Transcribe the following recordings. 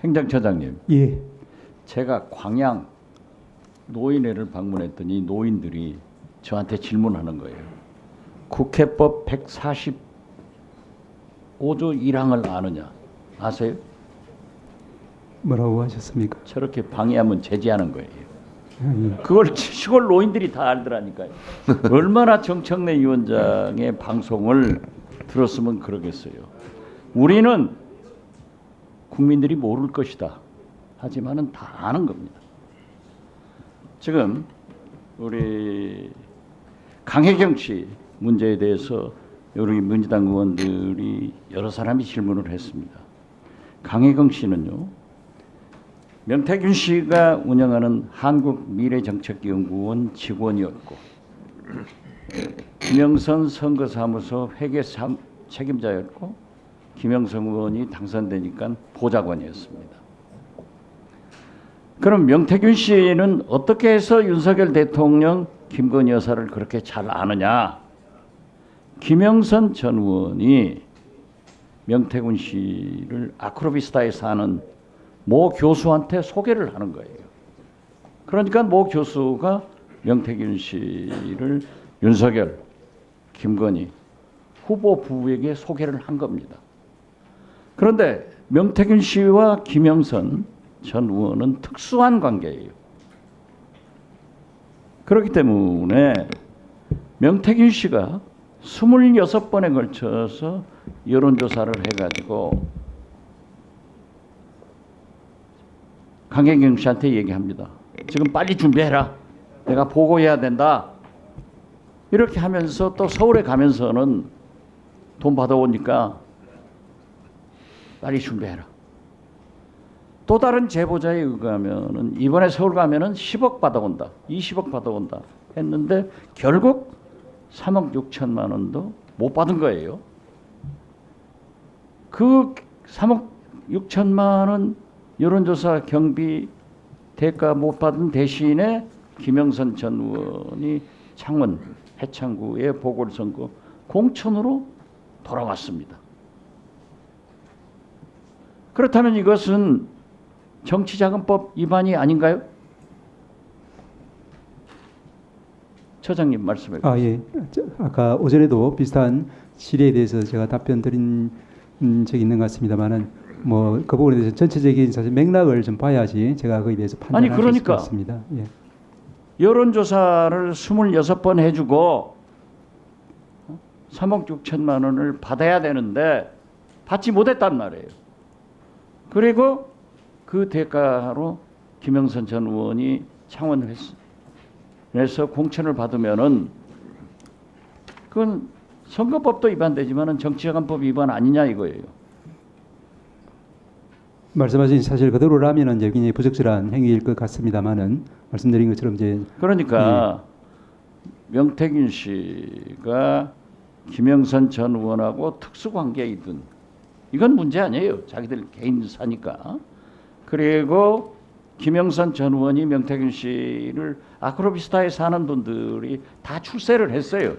행정처장님, 예. 제가 광양 노인회를 방문했더니 노인들이 저한테 질문하는 거예요. 국회법 145조 1항을 아느냐? 아세요? 뭐라고 하셨습니까? 저렇게 방해하면 제지하는 거예요. 예. 그걸 시골 노인들이 다 알더라니까요. 얼마나 정청래 위원장의 방송을 들었으면 그러겠어요. 우리는 국민들이 모를 것이다. 하지만은 다 아는 겁니다. 지금 우리 강혜경 씨 문제에 대해서 우리 민주당 의원들이 여러 사람이 질문을 했습니다. 강혜경 씨는요, 명태균 씨가 운영하는 한국미래정책연구원 직원이었고, 김영선 선거사무소 회계 책임자였고, 김영선 의원이 당선되니까 보좌관이었습니다. 그럼 명태균 씨는 어떻게 해서 윤석열 대통령 김건희 여사를 그렇게 잘 아느냐? 김영선 전 의원이 명태균 씨를 아크로비스타에 사는 모 교수한테 소개를 하는 거예요. 그러니까 모 교수가 명태균 씨를 윤석열, 김건희 후보 부부에게 소개를 한 겁니다. 그런데 명태균 씨와 김영선 전 의원은 특수한 관계예요. 그렇기 때문에 명태균 씨가 26번에 걸쳐서 여론조사를 해가지고 강혜경 씨한테 얘기합니다. 지금 빨리 준비해라. 내가 보고해야 된다. 이렇게 하면서 또 서울에 가면서는 돈 받아오니까 빨리 준비해라. 또 다른 제보자에 의하면은 이번에 서울 가면은 10억 받아온다, 20억 받아온다 했는데 결국 3억 6천만 원도 못 받은 거예요. 그 3억 6천만 원 여론조사 경비 대가 못 받은 대신에 김영선 전 의원이 창원 해창구에 보궐선거 공천으로 돌아왔습니다. 그렇다면 이것은 정치자금법 위반이 아닌가요? 처장님 말씀해 주세요. 예. 아까 오전에도 비슷한 질의에 대해서 제가 답변 드린 적이 있는 것 같습니다만은 뭐 그 부분에 대해서 전체적인 사실 맥락을 좀 봐야지 제가 거기에 대해서 판단할 수 있을 것 같습니다. 예. 여론조사를 26번 해주고 3억 6천만 원을 받아야 되는데 받지 못했단 말이에요. 그리고 그 대가로 김영선 전 의원이 창원에서 공천을 받으면은 그건 선거법도 위반되지만은 정치자금법 위반 아니냐 이거예요. 말씀하신 사실 그대로라면은 이제 굉장히 부적절한 행위일 것 같습니다만은 말씀드린 것처럼 이제 그러니까 명태균 씨가 김영선 전 의원하고 특수관계이든 이건 문제 아니에요. 자기들 개인 사니까. 그리고 김영선 전 의원이 명태균 씨를 아크로비스타에 사는 분들이 다 출세를 했어요.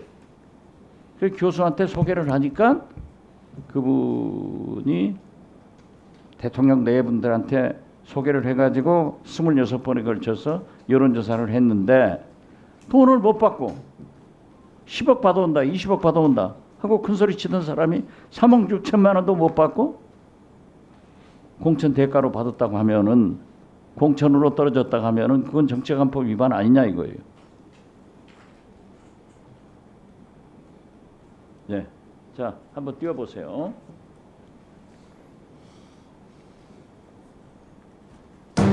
그 교수한테 소개를 하니까 그분이 대통령 내분들한테 소개를 해가지고 26번에 걸쳐서 여론조사를 했는데 돈을 못 받고 10억 받아온다, 20억 받아온다 하고 큰소리 치던 사람이 3억 6천만 원도 못 받고 공천 대가로 받았다고 하면은 공천으로 떨어졌다고 하면은 그건 정치자금법 위반 아니냐 이거예요. 네, 자 한번 띄워보세요.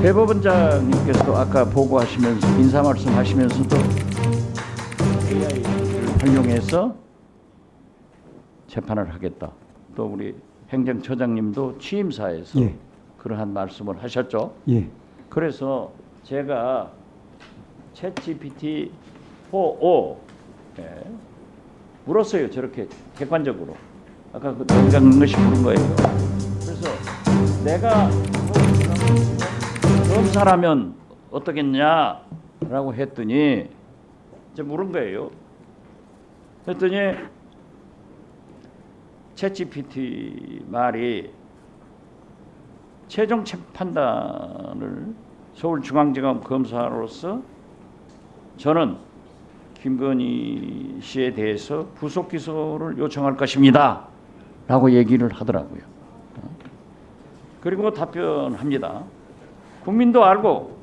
대법원장님께서도 아까 보고하시면서 인사 말씀하시면서도 AI를 활용해서 재판을 하겠다. 또 우리 행정처장님도 취임사에서 예. 그러한 말씀을 하셨죠. 예. 그래서 제가 챗GPT 4o 물었어요. 저렇게 객관적으로. 아까 그 영장 것이 물은 거예요. 그래서 내가 검사라면 어떻겠냐라고 했더니 이제 물은 거예요. 했더니 챗GPT 말이 최종 판단을 서울중앙지검 검사로서 저는 김건희 씨에 대해서 구속 기소를 요청할 것입니다. 라고 얘기를 하더라고요. 그리고 답변합니다. 국민도 알고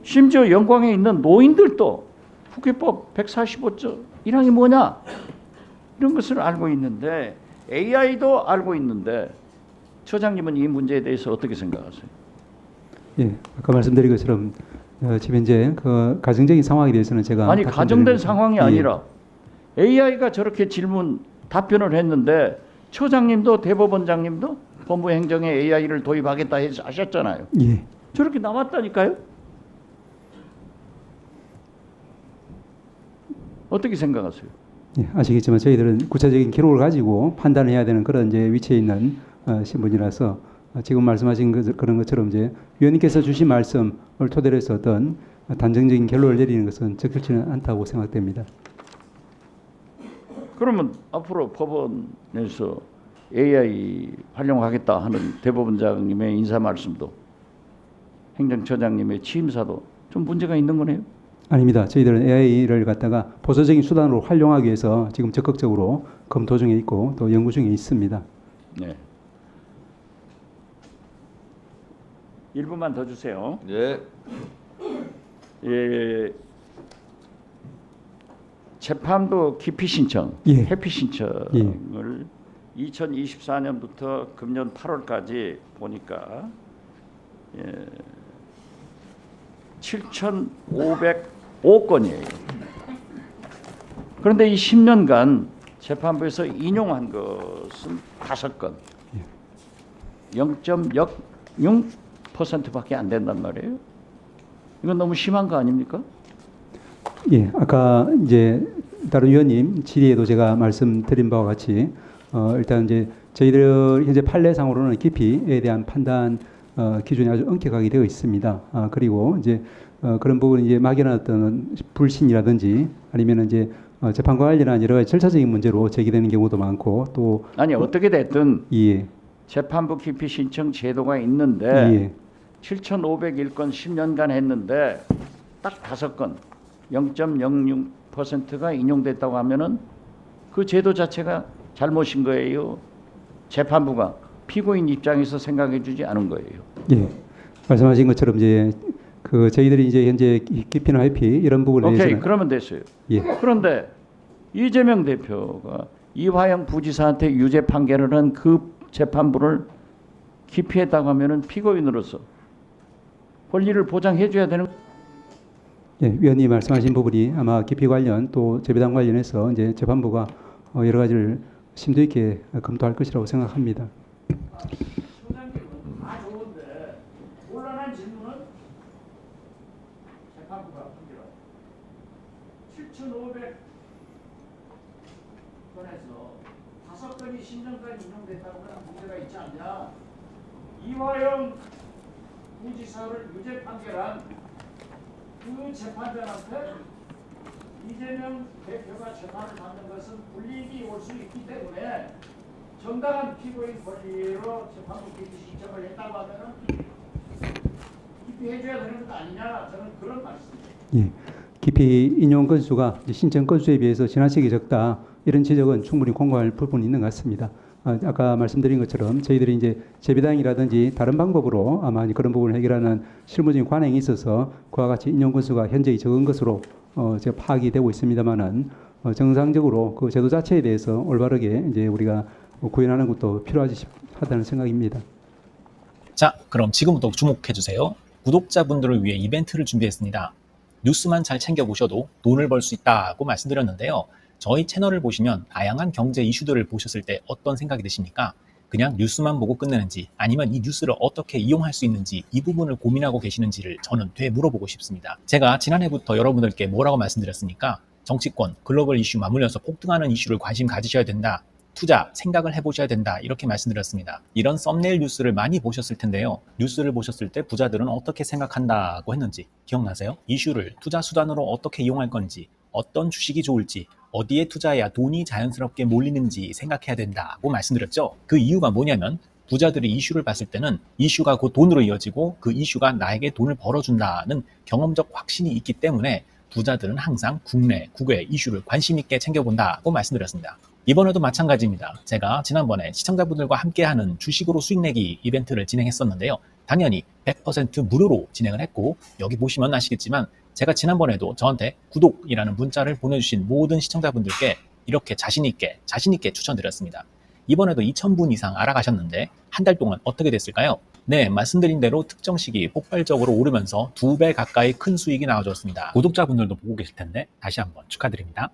심지어 영광에 있는 노인들도 국회법 145조 1항이 뭐냐 이런 것을 알고 있는데 AI도 알고 있는데 처장님은 이 문제에 대해서 어떻게 생각하세요? 예, 아까 말씀드린 것처럼 지금 현재 그 가정적인 상황에 대해서는 제가 아니 가정된 상황이 예. 아니라 AI가 저렇게 답변을 했는데 처장님도 대법원장님도 법무행정에 AI를 도입하겠다 해서 하셨잖아요. 예. 저렇게 나왔다니까요. 어떻게 생각하세요? 예, 아시겠지만 저희들은 구체적인 기록을 가지고 판단해야 되는 그런 이제 위치에 있는 신분이라서 지금 말씀하신 그런 것처럼 이제 위원님께서 주신 말씀을 토대로 해서 어떤 단정적인 결론을 내리는 것은 적절치는 않다고 생각됩니다. 그러면 앞으로 법원에서 AI 활용하겠다 하는 대법원장님의 인사 말씀도 행정처장님의 취임사도 좀 문제가 있는 거네요. 아닙니다. 저희들은 AI를 갖다가 보수적인 수단으로 활용하기 위해서 지금 적극적으로 검토 중에 있고 또 연구 중에 있습니다. 네. 1분만 더 주세요. 네. 예, 재판부 기피 신청, 예. 회피 신청을 2024년부터 금년 8월까지 보니까 7,505건이에요. 그런데 이 10년간 재판부에서 인용한 것은 5건, 0.06%밖에 안 된단 말이에요. 이건 너무 심한 거 아닙니까? 예, 아까 이제 다른 위원님 질의에도 제가 말씀드린 바와 같이 일단 이제 저희들 현재 판례상으로는 기피에 대한 판단 기준이 아주 엄격하게 되어 있습니다. 그리고 이제 그런 부분 이제 막연한 어떤 불신이라든지 아니면 이제 재판과 관련한 여러 가지 절차적인 문제로 제기되는 경우도 많고 또 아니 어떻게 됐든 예, 재판부 기피 신청 제도가 있는데 예, 7,501건 10년간 했는데 딱 5건 0.06%가 인용됐다고 하면은 그 제도 자체가 잘못인 거예요. 재판부가 피고인 입장에서 생각해주지 않은 거예요. 예, 말씀하신 것처럼 이제 그 저희들이 이제 현재 기피나 회피 이런 부분에 오케이, 대해서는 그러면 됐어요. 예, 그런데 이재명 대표가 이화영 부지사한테 유죄 판결을 한 그 재판부를 기피했다고 하면은 피고인으로서 권리를 보장해줘야 되는. 예, 위원님 말씀하신 부분이 아마 기피 관련 또 재배당 관련해서 이제 재판부가 여러 가지를 심도 있게 검토할 것이라고 생각합니다. 소장님은 다 좋은데 곤란한 질문은 재판부가 판결한 7,500건에서 5건이 10년간 인용됐다고 하는 문제가 있지 않냐. 이화영 부지사를 유죄 판결한 그 재판장한테 이재명 대표가 재판을 받는 것은 불이익이 올 수 있기 때문에 정당한 피고인 권리로 재판부 기피 신청을 했다고 하면은 기피해줘야 되는 것 아니냐, 저는 그런 말씀입니다. 예, 기피 인용 건수가 신청 건수에 비해서 지나치게 적다 이런 지적은 충분히 공감할 부분이 있는 것 같습니다. 아까 말씀드린 것처럼 저희들이 이제 재배당이라든지 다른 방법으로 아마 그런 부분을 해결하는 실무적인 관행이 있어서 그와 같이 인용 건수가 현저히 적은 것으로 제가 파악이 되고 있습니다만은 정상적으로 그 제도 자체에 대해서 올바르게 이제 우리가 구현하는 것도 필요하다는 생각입니다. 자, 그럼 지금부터 주목해 주세요. 구독자분들을 위해 이벤트를 준비했습니다. 뉴스만 잘 챙겨보셔도 돈을 벌 수 있다고 말씀드렸는데요. 저희 채널을 보시면 다양한 경제 이슈들을 보셨을 때 어떤 생각이 드십니까? 그냥 뉴스만 보고 끝내는지 아니면 이 뉴스를 어떻게 이용할 수 있는지 이 부분을 고민하고 계시는지를 저는 되물어보고 싶습니다. 제가 지난해부터 여러분들께 뭐라고 말씀드렸습니까? 정치권, 글로벌 이슈 맞물려서 폭등하는 이슈를 관심 가지셔야 된다. 투자, 생각을 해보셔야 된다. 이렇게 말씀드렸습니다. 이런 썸네일 뉴스를 많이 보셨을 텐데요. 뉴스를 보셨을 때 부자들은 어떻게 생각한다고 했는지 기억나세요? 이슈를 투자 수단으로 어떻게 이용할 건지, 어떤 주식이 좋을지, 어디에 투자해야 돈이 자연스럽게 몰리는지 생각해야 된다고 말씀드렸죠. 그 이유가 뭐냐면 부자들이 이슈를 봤을 때는 이슈가 곧 돈으로 이어지고 그 이슈가 나에게 돈을 벌어준다는 경험적 확신이 있기 때문에 부자들은 항상 국내, 국외 이슈를 관심 있게 챙겨본다고 말씀드렸습니다. 이번에도 마찬가지입니다. 제가 지난번에 시청자분들과 함께하는 주식으로 수익 내기 이벤트를 진행했었는데요. 당연히 100% 무료로 진행을 했고, 여기 보시면 아시겠지만 제가 지난번에도 저한테 구독이라는 문자를 보내주신 모든 시청자분들께 이렇게 자신 있게 추천드렸습니다. 이번에도 2,000분 이상 알아가셨는데 한 달 동안 어떻게 됐을까요? 네, 말씀드린 대로 특정 시기 폭발적으로 오르면서 2배 가까이 큰 수익이 나와줬습니다. 구독자분들도 보고 계실 텐데 다시 한번 축하드립니다.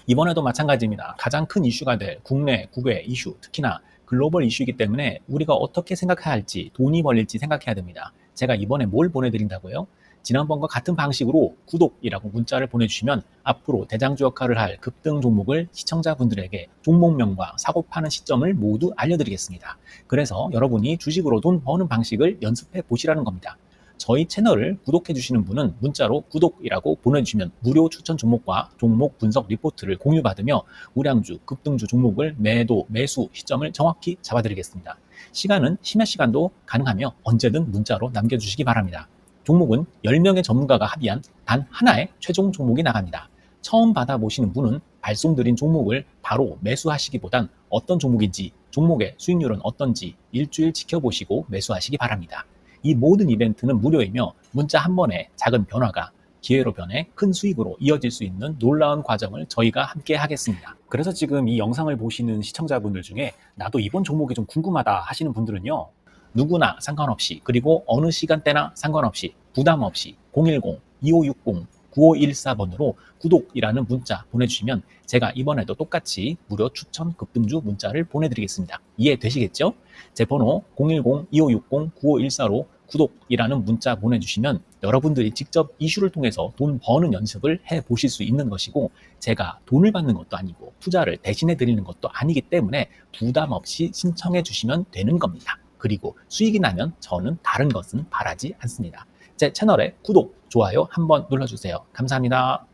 이번에도 마찬가지입니다. 가장 큰 이슈가 될 국내, 국외 이슈, 특히나 글로벌 이슈이기 때문에 우리가 어떻게 생각해야 할지, 돈이 벌릴지 생각해야 됩니다. 제가 이번에 뭘 보내드린다고요? 지난번과 같은 방식으로 구독이라고 문자를 보내주시면 앞으로 대장주 역할을 할 급등 종목을 시청자분들에게 종목명과 사고 파는 시점을 모두 알려드리겠습니다. 그래서 여러분이 주식으로 돈 버는 방식을 연습해 보시라는 겁니다. 저희 채널을 구독해 주시는 분은 문자로 구독이라고 보내주시면 무료 추천 종목과 종목 분석 리포트를 공유받으며 우량주, 급등주 종목을 매도, 매수 시점을 정확히 잡아드리겠습니다. 시간은 심야 시간도 가능하며 언제든 문자로 남겨주시기 바랍니다. 종목은 10명의 전문가가 합의한 단 하나의 최종 종목이 나갑니다. 처음 받아보시는 분은 발송드린 종목을 바로 매수하시기보단 어떤 종목인지, 종목의 수익률은 어떤지 일주일 지켜보시고 매수하시기 바랍니다. 이 모든 이벤트는 무료이며 문자 한 번에 작은 변화가 기회로 변해 큰 수익으로 이어질 수 있는 놀라운 과정을 저희가 함께 하겠습니다. 그래서 지금 이 영상을 보시는 시청자분들 중에 나도 이번 종목이 좀 궁금하다 하시는 분들은요. 누구나 상관없이 그리고 어느 시간대나 상관없이 부담 없이 010-2560-9514번으로 구독이라는 문자 보내주시면 제가 이번에도 똑같이 무료 추천 급등주 문자를 보내드리겠습니다. 이해되시겠죠? 제 번호 010-2560-9514로 구독이라는 문자 보내주시면 여러분들이 직접 이슈를 통해서 돈 버는 연습을 해보실 수 있는 것이고 제가 돈을 받는 것도 아니고 투자를 대신해 드리는 것도 아니기 때문에 부담 없이 신청해 주시면 되는 겁니다. 그리고 수익이 나면 저는 다른 것은 바라지 않습니다. 제 채널에 구독, 좋아요 한번 눌러주세요. 감사합니다.